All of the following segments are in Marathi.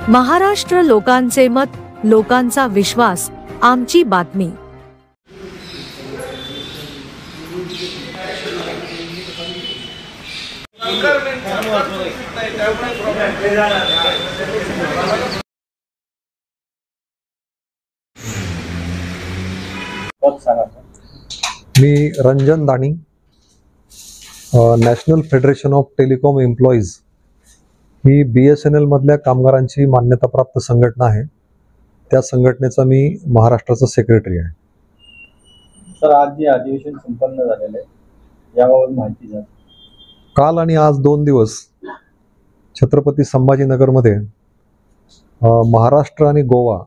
महाराष्ट्र लोकांचे मत, लोकांचा विश्वास, आमची बातमी। मी Ranjan Dani, national federation of telecom employees ही BSNL मधल्या कामगारांची मान्यताप्राप्त संघटना आहे। त्या संघटनेचा मी महाराष्ट्राचा सेक्रेटरी आहे। सर, आज जे अधिवेशन संपन्न झालेले आहे याबाबत माहिती द्या। काल आणि आज 2 दिवस छत्रपती संभाजीनगरमध्ये महाराष्ट्र आणि गोवा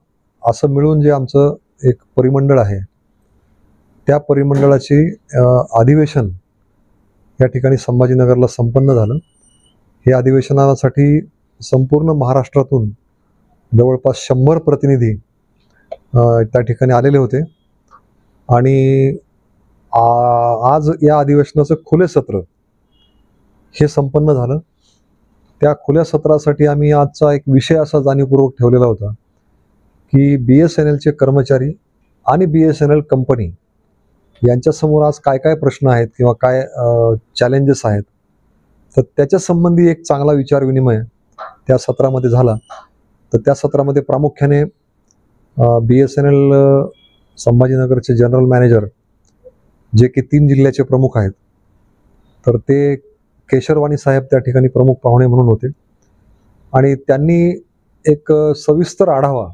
असं मिळून जे आमचं एक परिमंडळ आहे त्या परिमंडळाची अधिवेशन या ठिकाणी संभाजीनगरला संपन्न झालं। हे अधिवेशनासाठी संपूर्ण महाराष्ट्रातून जवळपास 100 प्रतिनिधी त्या ठिकाणी आलेले होते आणि आज या अधिवेशनाचं खुले सत्र हे संपन्न झालं। त्या खुल्या सत्रासाठी आम्ही आजचा एक विषय असा जाणीवपूर्वक ठेवलेला होता की BSNLचे कर्मचारी आणि BSNL कंपनी यांच्यासमोर आज काय काय प्रश्न आहेत किंवा काय चॅलेंजेस आहेत, तर त्याच्या संबंधी एक चांगला विचार विनिमय त्या सत्रामध्ये झाला। तर त्या सत्रामध्ये प्रामुख्याने BSNL संभाजीनगरचे जनरल मॅनेजर जे की 3 जिल्ह्याचे प्रमुख आहेत, तर ते केशरवाणी साहेब त्या ठिकाणी प्रमुख पाहुणे म्हणून होते आणि त्यांनी एक सविस्तर आढावा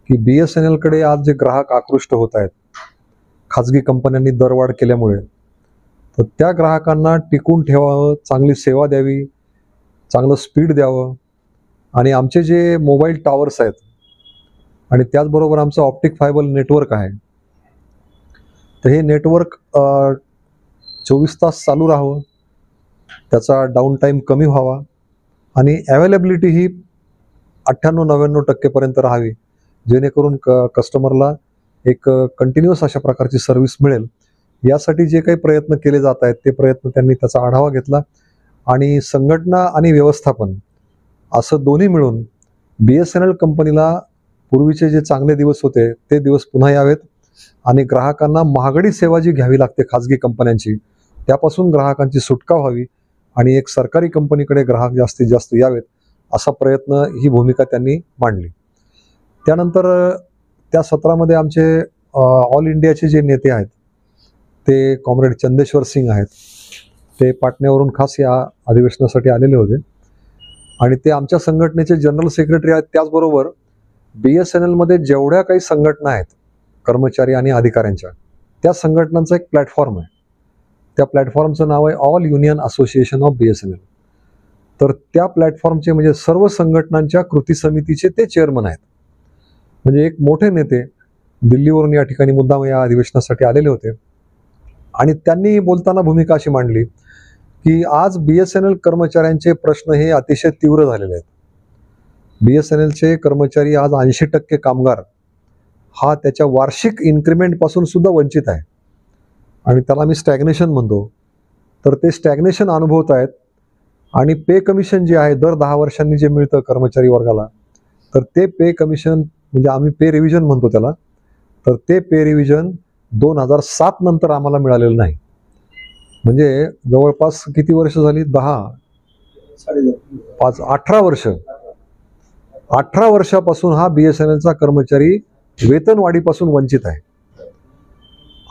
की BSNL कडे आज जे ग्राहक आकृष्ट होत आहेत खाजगी कंपन्यांनी दरवाढ केल्यामुळे, तर त्या ग्राहकांना टिकून ठेवावं, चांगली सेवा द्यावी, चांगलं स्पीड द्यावं आणि आमचे जे मोबाईल टॉवर्स आहेत आणि त्याचबरोबर आमचं ऑप्टिक फायबर नेटवर्क आहे, तर हे नेटवर्क 24 तास चालू राहावं, त्याचा डाऊन टाईम कमी व्हावा आणि अवेलेबिलिटी ही 98-99% पर्यंत राहावी, जेणेकरून कस्टमरला एक कंटिन्युअस अशा प्रकारची सर्व्हिस मिळेल। यासाठी जे काही प्रयत्न केले जात आहेत ते प्रयत्न त्यांनी त्याचा आढावा घेतला आणि संघटना आणि व्यवस्थापन असं दोन्ही मिळून BSNL कंपनीला पूर्वीचे जे चांगले दिवस होते ते दिवस पुन्हा यावेत आणि ग्राहकांना महागडी सेवा जी घ्यावी लागते खाजगी कंपन्यांची त्यापासून ग्राहकांची सुटका व्हावी आणि एक सरकारी कंपनीकडे ग्राहक जास्तीत जास्त यावेत असा प्रयत्न, ही भूमिका त्यांनी मांडली। त्यानंतर त्या सत्रामध्ये आमचे ऑल इंडियाचे जे नेते आहेत ते कॉम्रेड चंदेश्वर सिंग आहेत, ते पाटण्यावरून खास या अधिवेशनासाठी आलेले होते आणि ते आमच्या संघटनेचे जनरल सेक्रेटरी आहेत। त्याचबरोबर BSNL मध्ये जेवढ्या काही संघटना आहेत कर्मचारी आणि अधिकाऱ्यांच्या, त्या संघटनांचा एक प्लॅटफॉर्म आहे, त्या प्लॅटफॉर्मचं नाव आहे all union association of BSNL। तर त्या प्लॅटफॉर्मचे म्हणजे सर्व संघटनांच्या कृती समितीचे ते चेअरमन आहेत। म्हणजे एक मोठे नेते दिल्लीवरून या ठिकाणी मुद्दाम या अधिवेशनासाठी आलेले होते आणि त्यांनी बोलताना भूमिका अशी मांडली की आज BSNL कर्मचाऱ्यांचे प्रश्न हे अतिशय तीव्र झालेले आहेत। BSNLचे कर्मचारी आज 80% कामगार हा त्याच्या वार्षिक इन्क्रिमेंट पासून सुद्धा वंचित आहे आणि त्याला मी स्टॅग्नेशन म्हणतो। तर ते स्टॅग्नेशन अनुभवत आहेत आणि पे कमिशन जे आहे दर 10 वर्षांनी जे मिळतं कर्मचारी वर्गाला, तर ते पे कमिशन म्हणजे आम्ही पे रिव्हिजन म्हणतो त्याला, तर ते पे रिव्हिजन 2007 नंतर आम्हाला मिळालेलं नाही। म्हणजे जवळपास किती वर्ष झाली, 18 वर्ष, 18 वर्षापासून हा BSNLचा कर्मचारी वेतनवाढीपासून वंचित आहे।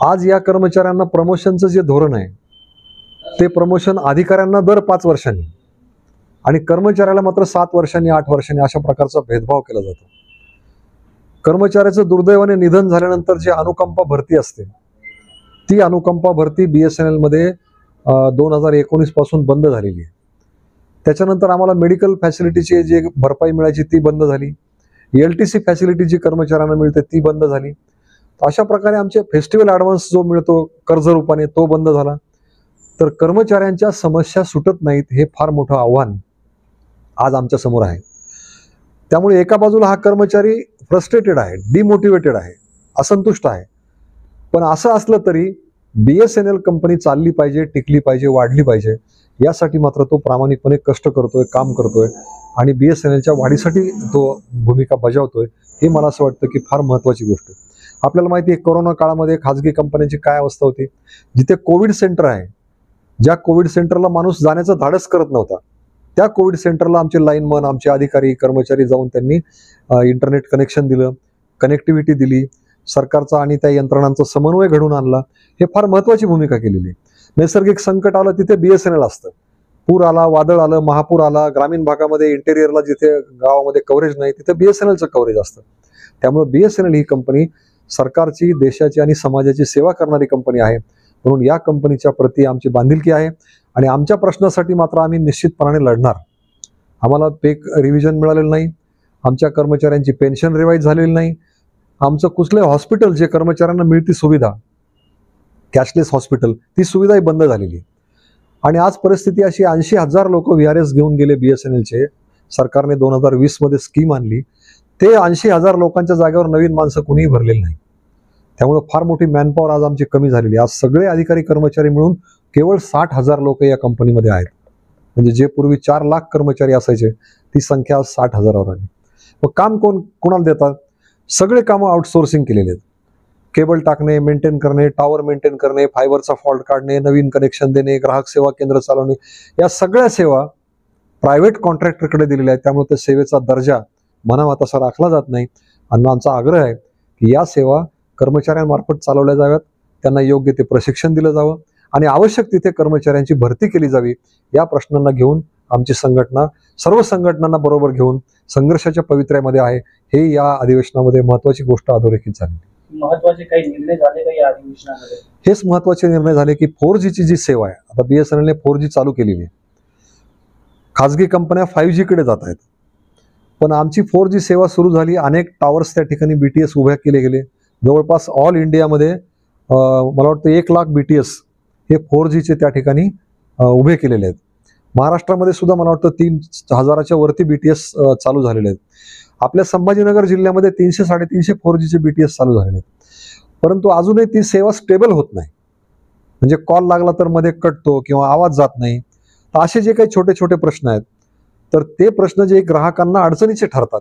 आज या कर्मचाऱ्यांना प्रमोशनचं जे धोरण आहे ते प्रमोशन अधिकाऱ्यांना दर 5 वर्षांनी आणि कर्मचाऱ्याला मात्र 7 वर्षांनी 8 वर्षांनी अशा प्रकारचा भेदभाव केला जातो। कर्मचाऱ्याचं दुर्दैवाने निधन झाल्यानंतर जी अनुकंपा भरती असते ती अनुकंपा भरती BSNL मध्ये 2019 पासून बंद झालेली आहे। त्याच्यानंतर आम्हाला मेडिकल फॅसिलिटीची जी भरपाई मिळायची ती बंद झाली, LTC फॅसिलिटी जी कर्मचाऱ्यांना मिळते ती बंद झाली। अशा प्रकारे आमचे फेस्टिवल ॲडव्हान्स जो मिळतो कर्ज रूपाने तो बंद झाला। तर कर्मचाऱ्यांच्या समस्या सुटत नाहीत, हे फार मोठं आव्हान आज आमच्या समोर आहे। त्यामुळे एका बाजूला हा कर्मचारी फ्रस्ट्रेटेड आहे, डिमोटिवेटेड आहे, असंतुष्ट आहे, पण असं असलं तरी BSNL कंपनी चालली पाहिजे, टिकली पाहिजे, वाढली पाहिजे, यासाठी मात्र तो प्रामाणिकपणे कष्ट करतोय, काम करतोय आणि BSNLच्या वाढीसाठी तो भूमिका बजावतोय. हे मला असं वाटतं की फार महत्त्वाची गोष्ट आहे. आपल्याला माहिती आहे कोरोना काळामध्ये खाजगी कंपन्यांची काय अवस्था होती. जिथे कोविड सेंटर आहे, ज्या कोविड सेंटरला माणूस जाण्याचं धाडस करत नव्हता, त्या कोविड सेंटरला आमचे लाईनमन, आमचे अधिकारी कर्मचारी जाऊन त्यांनी इंटरनेट कनेक्शन दिलं, कनेक्टिव्हिटी दिली, सरकारचा आणि त्या यंत्रणांचा समन्वय घडवून आणला. हे फार महत्त्वाची भूमिका केलेली आहे. नैसर्गिक संकट आलं तिथे BSNL असतं. पूर आला, वादळ आलं, महापूर आला, ग्रामीण भागामध्ये इंटेरियरला जिथे गावामध्ये कव्हरेज नाही तिथे BSNLचं कव्हरेज असतं. त्यामुळे BSNL ही कंपनी सरकारची, देशाची आणि समाजाची सेवा करणारी कंपनी आहे. म्हणून या कंपनीच्या प्रती आमची बांधिलकी आहे आणि आमच्या प्रश्नासाठी मात्र आम्ही निश्चितपणाने लढणार. आम्हाला पे रिव्हिजन मिळालेलं नाही, आमच्या कर्मचाऱ्यांची पेन्शन रिवाईज झालेली नाही, आमचं कुठलंही हॉस्पिटल जे कर्मचाऱ्यांना मिळती सुविधा कॅशलेस हॉस्पिटल ती सुविधाही बंद झालेली. आणि आज परिस्थिती अशी 80,000 लोक VRS घेऊन गेले BSNLचे. सरकारने 2020 मध्ये स्कीम आणली. ते 80,000 लोकांच्या जागेवर नवीन माणसं कुणीही भरलेली नाही. त्यामुळे फार मोठी मॅनपॉवर आज आमची कमी झालेली. आज सगळे अधिकारी कर्मचारी मिळून केवळ 60,000 लोक या कंपनीमध्ये आहेत. म्हणजे जे पूर्वी 4 लाख कर्मचारी असायचे ती संख्या आज 60,000वर आली. मग काम कोणाला देतात? सगळे कामं आउटसोर्सिंग केलेले आहेत. केबल टाकणे, मेंटेन करणे, टॉवर मेंटेन करणे, फायबरचा फॉल्ट काढणे, नवीन कनेक्शन देणे, ग्राहक सेवा केंद्र चालवणे, या सगळ्या सेवा प्रायव्हेट कॉन्ट्रॅक्टरकडे दिलेल्या आहेत. त्यामुळे त्या सेवेचा दर्जा म्हणावा तसा राखला जात नाही. आणि आमचा आग्रह आहे की या सेवा कर्मचाऱ्यांमार्फत चालवल्या जाव्यात, त्यांना योग्य ते प्रशिक्षण दिलं जावं आणि आवश्यक तिथे कर्मचाऱ्यांची भरती केली जावी. या प्रश्नांना घेऊन आमची संघटना सर्व संघटनांना बरोबर घेऊन संघर्षाच्या पवित्र्यामध्ये आहे. हे या अधिवेशनामध्ये महत्त्वाची गोष्ट अधोरेखित झाली. महत्त्वाचे काही निर्णय झाले का या अधिवेशनामध्ये? हेच महत्त्वाचे निर्णय झाले की 4Gची जी सेवा आहे, आता BSNLने 4G चालू केलेली आहे. खाजगी कंपन्या 5G कडे जात आहेत, पण आमची 4G सेवा सुरू झाली. अनेक टावर्स त्या ठिकाणी BTS उभ्या केले गेले. जवळपास ऑल इंडियामध्ये मला वाटतं 1 लाख BTS हे 4Gचे त्या ठिकाणी उभे केलेले आहेत. महाराष्ट्रामध्ये सुद्धा मला वाटतं 3,000च्या वरती BTS चालू झालेले आहेत. आपल्या संभाजीनगर जिल्ह्यामध्ये 300-350 4Gचे BTS चालू झालेले आहेत. परंतु अजूनही ती सेवा स्टेबल होत नाही. म्हणजे कॉल लागला तर मध्ये कटतो किंवा आवाज जात नाही. तर असे जे काही छोटे छोटे प्रश्न आहेत, तर ते प्रश्न जे ग्राहकांना अडचणीचे ठरतात